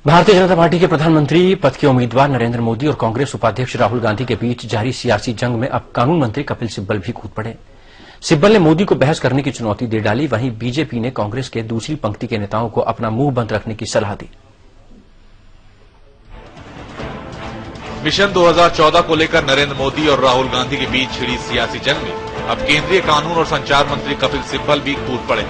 Bharatiya Janata party के प्रधानमंत्री पद के उम्मीदवार नरेंद्र मोदी और कांग्रेस उपाध्यक्ष राहुल गांधी के बीच जारी सियासी जंग में अब कानून मंत्री कपिल सिब्बल भी कूद पड़े। सिब्बल ने मोदी को बहस करने की चुनौती दे डाली। वहीं बीजेपी ने कांग्रेस के दूसरी पंक्ति के नेताओं को अपना मुंह बंद रखने की सलाह दी। मिशन 2014 को लेकर नरेंद्र मोदी और राहुल गांधी के बीच छिड़ी सियासी जंग में अब केंद्रीय कानून और संचार मंत्री कपिल सिब्बल भी कूद पड़े।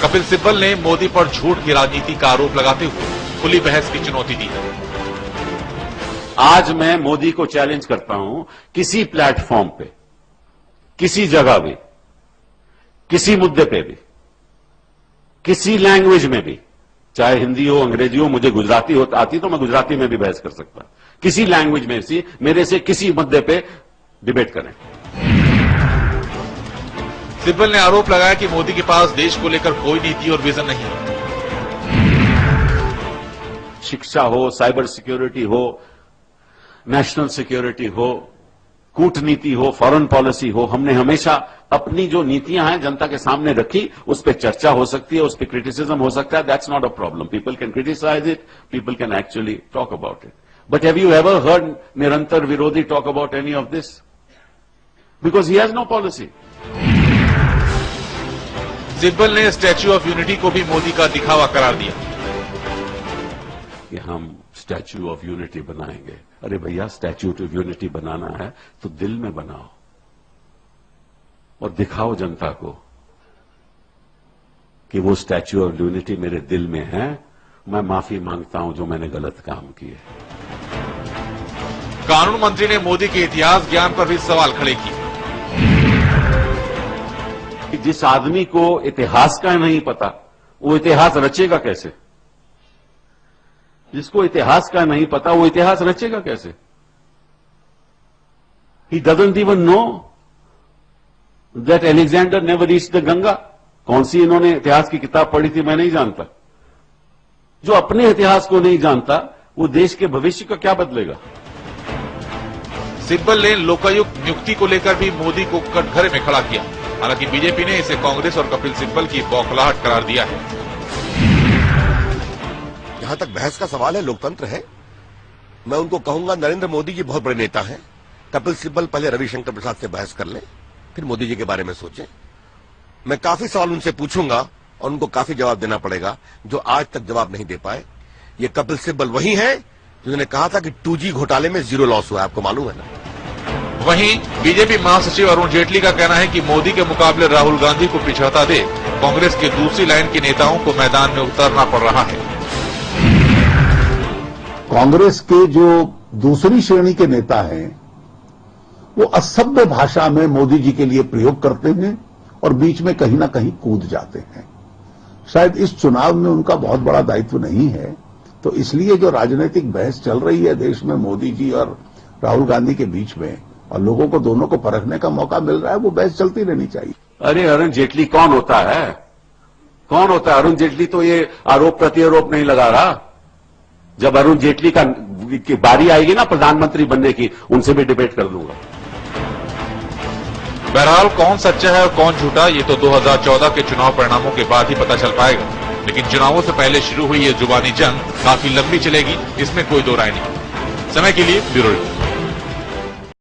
कपिल सिब्बल ने मोदी पर झूठ की राजनीति का आरोप लगाते हुए खुली बहस की चुनौती दी है। आज मैं मोदी को चैलेंज करता हूं, किसी प्लेटफॉर्म पे, किसी जगह भी, किसी मुद्दे पे भी, किसी लैंग्वेज में भी, चाहे हिंदी हो, अंग्रेजी हो, मुझे गुजराती हो आती तो मैं गुजराती में भी बहस कर सकता। किसी लैंग्वेज में सी मेरे से किसी मुद्दे पे डिबेट करें। सिब्बल ने आरोप लगाया कि मोदी के पास देश को लेकर कोई नीति और विजन नहीं है। शिक्षा हो, साइबर सिक्योरिटी हो, नेशनल सिक्योरिटी हो, कूटनीति हो, फॉरेन पॉलिसी हो, हमने हमेशा अपनी जो नीतियां हैं जनता के सामने रखी। उस पर चर्चा हो सकती है, उस पर क्रिटिसिज्म हो सकता है। That's not a problem. People can criticize it, people can actually talk about it. But have you ever heard निरंतर विरोधी talk about any of this? Because he has no policy. Sibal ने स्टैच्यू ऑफ यूनिटी को भी मोदी का दिखावा करार दिया कि हम स्टैच्यू ऑफ यूनिटी बनाएंगे। अरे भैया, स्टैच्यू ऑफ यूनिटी बनाना है तो दिल में बनाओ और दिखाओ जनता को कि वो स्टैच्यू ऑफ यूनिटी मेरे दिल में है। मैं माफी मांगता हूं जो मैंने गलत काम किए। कानून मंत्री ने मोदी के इतिहास ज्ञान पर भी सवाल खड़े किए। कि जिस आदमी को इतिहास का नहीं पता, वो इतिहास रचेगा कैसे? जिसको इतिहास का नहीं पता, वो इतिहास रचेगा कैसे? He doesn't even know that Alexander never reached the Ganga. कौन सी इन्होंने इतिहास की किताब पढ़ी थी, मैं नहीं जानता। जो अपने इतिहास को नहीं जानता, वो देश के भविष्य का क्या बदलेगा? सिब्बल ने लोकायुक्त नियुक्ति को लेकर भी मोदी को कटघरे में खड़ा किया। हालांकि बीजेपी ने इसे कांग्रेस और कपिल सिब्बल की बौखलाहट करार दिया है। जहां तक बहस का सवाल है, लोकतंत्र है। मैं उनको कहूंगा, नरेंद्र मोदी जी बहुत बड़े नेता हैं। कपिल सिब्बल पहले रविशंकर प्रसाद से बहस कर लें, फिर मोदी जी के बारे में सोचें। मैं काफी सवाल उनसे पूछूंगा और उनको काफी जवाब देना पड़ेगा जो आज तक जवाब नहीं दे पाए। ये कपिल सिब्बल वही हैं जिन्होंने कहा था कि 2G घोटाले में 0 लॉस हुआ, आपको मालूम है ना। वहीं बीजेपी महासचिव अरुण जेटली का कहना है कि मोदी के मुकाबले राहुल गांधी को पिछड़ता देख कांग्रेस के दूसरी लाइन के नेताओं को मैदान में उतरना पड़ रहा है। कांग्रेस के जो दूसरी श्रेणी के नेता हैं, वो असभ्य भाषा में मोदी जी के लिए प्रयोग करते हैं और बीच में कहीं ना कहीं कूद जाते हैं। शायद इस चुनाव में उनका बहुत बड़ा दायित्व नहीं है, तो इसलिए जो राजनीतिक बहस चल रही है देश में मोदी जी और राहुल गांधी के बीच में, और लोगों को दोनों को परखने का मौका मिल रहा है, वो बहस चलती रहनी चाहिए। अरे अरुण जेटली कौन होता है? कौन होता है अरुण जेटली? तो ये आरोप प्रत्यारोप नहीं लगा रहा। जब अरुण जेटली की बारी आएगी ना प्रधानमंत्री बनने की, उनसे भी डिबेट कर लूंगा। बहरहाल कौन सच्चा है और कौन झूठा, ये तो 2014 के चुनाव परिणामों के बाद ही पता चल पाएगा। लेकिन चुनावों से पहले शुरू हुई ये जुबानी जंग काफी लंबी चलेगी, इसमें कोई दो राय नहीं। समय के लिए ब्यूरो रिपोर्ट।